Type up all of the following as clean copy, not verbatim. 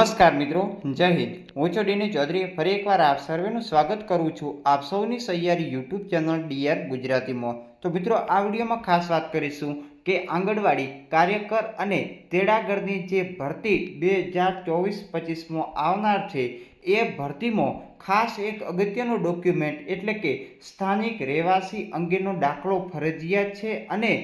નમસ્કાર મિત્રો, જય હિન્દ। હું છું ડીની ચૌધરી। ફરી એકવાર આપ સર્વેનું સ્વાગત કરું છું આપ સૌની સહિયારી યુટ્યુબ ચેનલ ડીઆર ગુજરાતીમાં। તો મિત્રો, આ વિડીયોમાં ખાસ વાત કરીશું કે આંગણવાડી કાર્યકર અને તેડાગરની જે ભરતી 2024-25માં આવનાર છે એ ભરતીમાં ખાસ એક અગત્યનું ડોક્યુમેન્ટ એટલે કે સ્થાનિક રહેવાસી અંગેનો દાખલો ફરજિયાત છે અને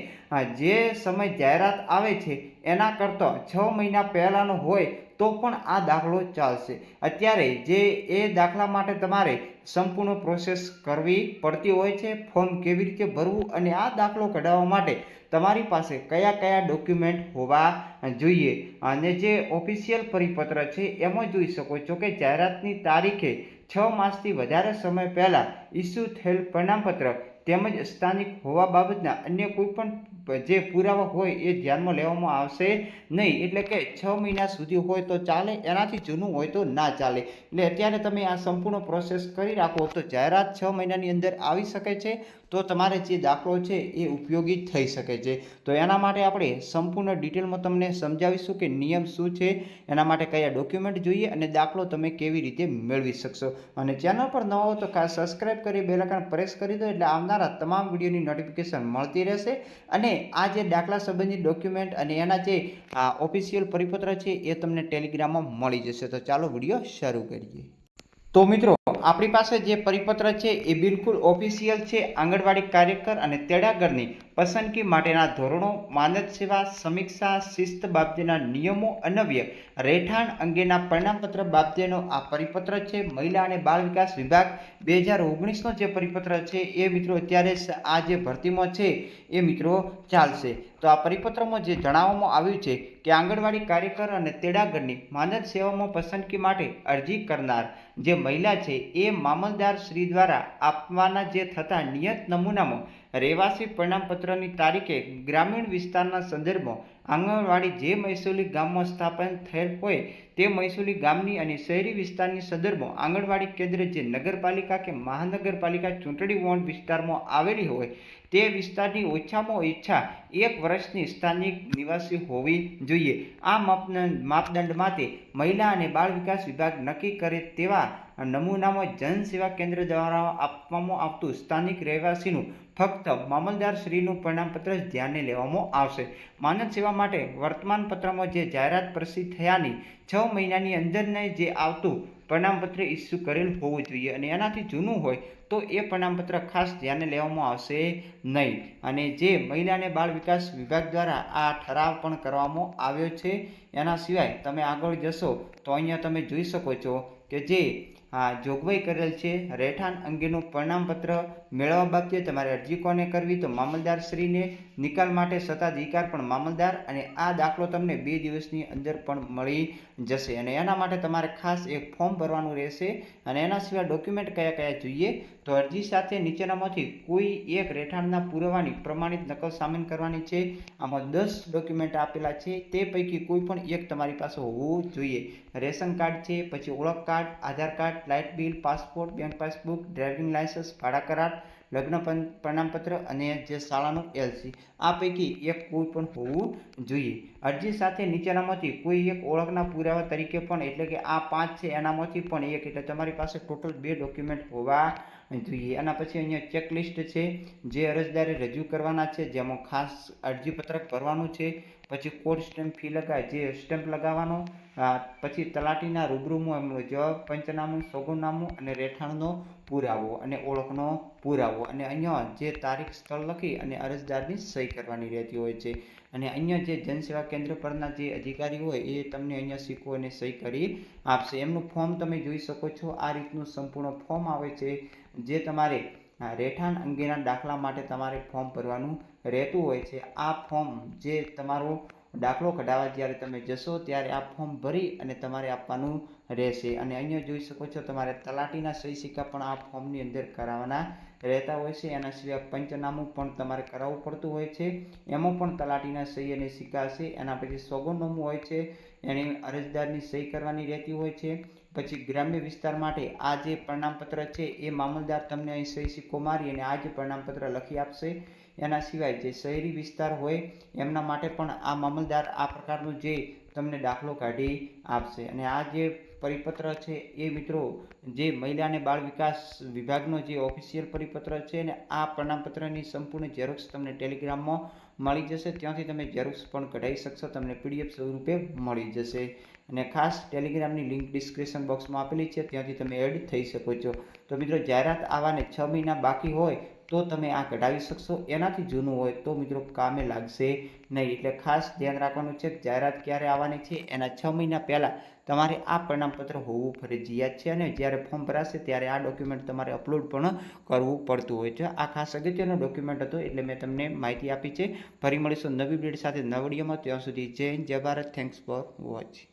જે સમય જાહેરાત આવે છે એના કરતાં 6 મહિના પહેલાંનો હોય તો પણ આ દાખલો ચાલશે। અત્યારે જે એ દાખલા માટે તમારે સંપૂર્ણ પ્રોસેસ કરવી પડતી હોય છે, ફોર્મ કેવી રીતે ભરવું અને આ દાખલો કઢાવવા માટે તમારી પાસે કયા કયા ડોક્યુમેન્ટ હોવા જોઈએ અને જે ઓફિશિયલ પરિપત્ર છે એમાં જોઈ શકો છો કે જાહેરાતની તારીખે 6 માસથી વધારે સમય પહેલાં ઇસ્યુ થયેલ પ્રમાણપત્ર તેમજ સ્થાનિક હોવા બાબતના અન્ય કોઈ પણ જે પુરાવા હોય એ ધ્યાનમાં લેવામાં આવશે નહીં। એટલે કે 6 મહિના સુધી હોય તો ચાલે, એનાથી જૂનું હોય તો ના ચાલે। એટલે અત્યારે તમે આ સંપૂર્ણ પ્રોસેસ કરી રાખો તો જાહેરાત 6 મહિનાની અંદર આવી શકે છે, તો તમારે જે દાખલો છે એ ઉપયોગી થઈ શકે છે। તો એના માટે આપણે સંપૂર્ણ ડિટેલમાં તમને સમજાવીશું કે નિયમ શું છે, એના માટે કયા ડોક્યુમેન્ટ જોઈએ અને દાખલો તમે કેવી રીતે મેળવી શકશો। અને ચેનલ પર નવા હો તો ખાસ સબસ્ક્રાઇબ કરી બેલ આઇકન પ્રેસ કરી દો એટલે આવનારા તમામ વિડીયોની નોટિફિકેશન મળતી રહેશે અને આ જે દાખલા સંબંધિત ડોક્યુમેન્ટ અને એના જે ઓફિશિયલ પરિપત્ર છે એ તમને ટેલિગ્રામમાં મળી જશે। તો ચાલો વિડીયો શરૂ કરીએ। તો મિત્રો, આપણી પાસે જે પરિપત્ર છે એ બિલકુલ ઓફિશિયલ છે। આંગણવાડી કાર્યકર અને તેડાગરની પસંદગી માટેના ધોરણો, માનદ સેવા, સમીક્ષા, શિસ્ત બાબતેના નિયમો, અન્વય રહેઠાણ અંગેના પ્રમાણપત્ર બાબતેનો આ પરિપત્ર છે। મહિલા અને બાળ વિકાસ વિભાગ 2019નો જે પરિપત્ર છે એ મિત્રો અત્યારે આ જે ભરતીમાં છે એ મિત્રો ચાલશે। તો આ પરિપત્રમાં જે જણાવવામાં આવ્યું છે કે આંગણવાડી કાર્યકર અને તેડાગરની માનદ સેવામાં પસંદગી માટે અરજી કરનાર જે મહિલા છે એ મામલતદાર શ્રી દ્વારા આપવાના જે થતા નિયત નમૂનામાં રહેવાસી પ્રમાણપત્રની તારીખે ગ્રામીણ વિસ્તારના સંદર્ભમાં આંગણવાડી જે મહેસૂલી ગામમાં સ્થાપન થયેલ હોય તે મહેસૂલી ગામની અને શહેરી વિસ્તારની સંદર્ભમાં આંગણવાડી કેન્દ્ર જે નગરપાલિકા કે મહાનગરપાલિકા ચૂંટણી વોર્ડ વિસ્તારમાં આવેલી હોય તે વિસ્તારની ઓછામાં ઓછા 1 વર્ષની સ્થાનિક નિવાસી હોવી જોઈએ। આ માપદંડ માટે મહિલા અને બાળ વિકાસ વિભાગ નક્કી કરે તેવા નમૂનામાં જનસેવા કેન્દ્ર દ્વારા આપવામાં આવતું સ્થાનિક રહેવાસીનું ફક્ત મામલતદારશ્રીનું પ્રમાણપત્ર જ ધ્યાને લેવામાં આવશે। માનદ સેવા માટે વર્તમાનપત્રમાં જે જાહેરાત પ્રસિદ્ધ થયાની 6 મહિનાની અંદરને જે આવતું પ્રમાણપત્ર ઇસ્યુ કરેલ હોવું જોઈએ અને એનાથી જૂનું હોય તો એ પ્રમાણપત્ર ખાસ ધ્યાને લેવામાં આવશે નહીં। અને જે મહિલા અને બાળ વિકાસ વિભાગ દ્વારા આ ઠરાવ પણ કરવામાં આવ્યો છે। એના સિવાય તમે આગળ જશો તો અહીંયા તમે જોઈ શકો છો કે જે જોગવાઈ કરેલ છે રહેઠાણ અંગેનું પ્રમાણપત્ર મેળવવા બાબતે તમારે અરજી કોને કરવી તો મામલતદારશ્રીને, નિકાલ માટે સત્તાધિકાર પણ મામલતદાર અને આ દાખલો તમને 2 દિવસની અંદર પણ મળી જશે। અને એના માટે તમારે ખાસ એક ફોર્મ ભરવાનું રહેશે અને એના સિવાય ડોક્યુમેન્ટ કયા કયા જોઈએ તો અરજી સાથે નીચેનામાંથી કોઈ એક રહેઠાણના પુરાવાની પ્રમાણિત નકલ સામેલ કરવાની છે। આમાં 10 ડોક્યુમેન્ટ આપેલા છે, તે પૈકી કોઈ પણ એક તમારી પાસે હોવું જોઈએ। રેશન કાર્ડ છે, પછી ઓળખ card, Aadhaar card, light bill, passport, bank passbook, driving licence, ભાડા કરાર, લગ્ન પ્રમાણપત્ર અને જે શાળાનું LC, આ પૈકી એક કોઈ પણ હોવું જોઈએ। અરજી સાથે નીચેનામાંથી કોઈ એક ઓળખના પુરાવા તરીકે પણ એટલે કે આ 5 છે એનામાંથી પણ એક, એટલે તમારી પાસે ટોટલ 2 ડોક્યુમેન્ટ હોવા જોઈએ। આના પછી અહીંયા ચેકલિસ્ટ છે જે અરજદારે રજૂ કરવાના છે, જેમાં ખાસ અરજીપત્રક ભરવાનું છે, પછી કોડ સ્ટેમ્પ ફી લગાવે જે સ્ટેમ્પ લગાવવાનો, પછી તલાટીના રૂબરૂમાં એમનું જવાબ, પંચનામું, સોગંદનામું અને રહેઠાણનો પુરાવો અને ઓળખનો પુરાવો અને અહીંયા જે તારીખ સ્થળ લખી અને અરજદારની સહી કરવાની રહેતી હોય છે। અને અહીંયા જે જનસેવા કેન્દ્ર પરના જે અધિકારી હોય એ તમને અહીંયા સિક્કો અને સહી કરી આપશે। એમનું ફોર્મ તમે જોઈ શકો છો, આ રીતનું સંપૂર્ણ ફોર્મ આવે છે જે તમારે રહેઠાણ અંગેના દાખલા માટે તમારે ફોર્મ ભરવાનું રહેતું હોય છે। આ ફોર્મ જે તમારો દાખલો કઢાવવા જ્યારે તમે જશો ત્યારે આ ફોર્મ ભરી અને તમારે આપવાનું રહેશે। અને અહીંયા જોઈ શકો છો તમારે તલાટીના સહી સિક્કા પણ આ ફોર્મની અંદર કરાવવાના રહેતા હોય છે। એના સિવાય પંચનામું પણ તમારે કરાવવું પડતું હોય છે, એમાં પણ તલાટીના સહી અને સિક્કા હશે। એના પછી સોગંદનામું હોય છે, એની અરજદારની સહી કરવાની રહેતી હોય છે। પછી ગ્રામ્ય વિસ્તાર માટે આ જે પ્રમાણપત્ર છે એ મામલતદાર તમને અહીં સહી સિક્કો મારી અને આ જ પ્રમાણપત્ર લખી આપશે। એના સિવાય જે શહેરી વિસ્તાર હોય એમના માટે પણ આ મામલતદાર આ પ્રકારનું જે તમને દાખલો કાઢી આપશે. અને આ જે પરિપત્ર છે એ મિત્રો જે મહિલા અને બાળ વિકાસ વિભાગનો જે ઓફિશિયલ પરિપત્ર છે ને આ પ્રમાણપત્રની સંપૂર્ણ ઝેરોક્ષ તમને ટેલિગ્રામમાં મળી જશે. ત્યાંથી તમે ઝેરોક્ષ પણ કઢાવી શકશો, તમને PDF સ્વરૂપે મળી જશે. અને ખાસ ટેલિગ્રામની લિંક ડિસ્ક્રિપ્શન બોક્સમાં આપેલી છે, ત્યાંથી તમે એડ થઈ શકો છો. તો મિત્રો જાહેરાત આવવાને 6 મહિના બાકી હોય તો તમે આ કઢાવી શકશો. એનાથી જૂનું હોય તો મિત્રો કામે લાગશે નહીં. એટલે ખાસ ધ્યાન રાખવાનું છે કે જાહેરાત ક્યારે આવવાની છે એના 6 મહિના પહેલાં તમારે આ પ્રમાણપત્ર હોવું ફરજિયાત છે. અને જ્યારે ફોર્મ ભરાશે ત્યારે આ ડોક્યુમેન્ટ તમારે અપલોડ પણ કરવું પડતું હોય છે. આ ખાસ અગત્યનો ડોક્યુમેન્ટ હતો એટલે મેં તમને માહિતી આપી છે. ફરી મળીશું નવી અપડેટ સાથે નવા વિડીયોમાં. ત્યાં સુધી જય હિન્દ, જય ભારત. Thanks for watch.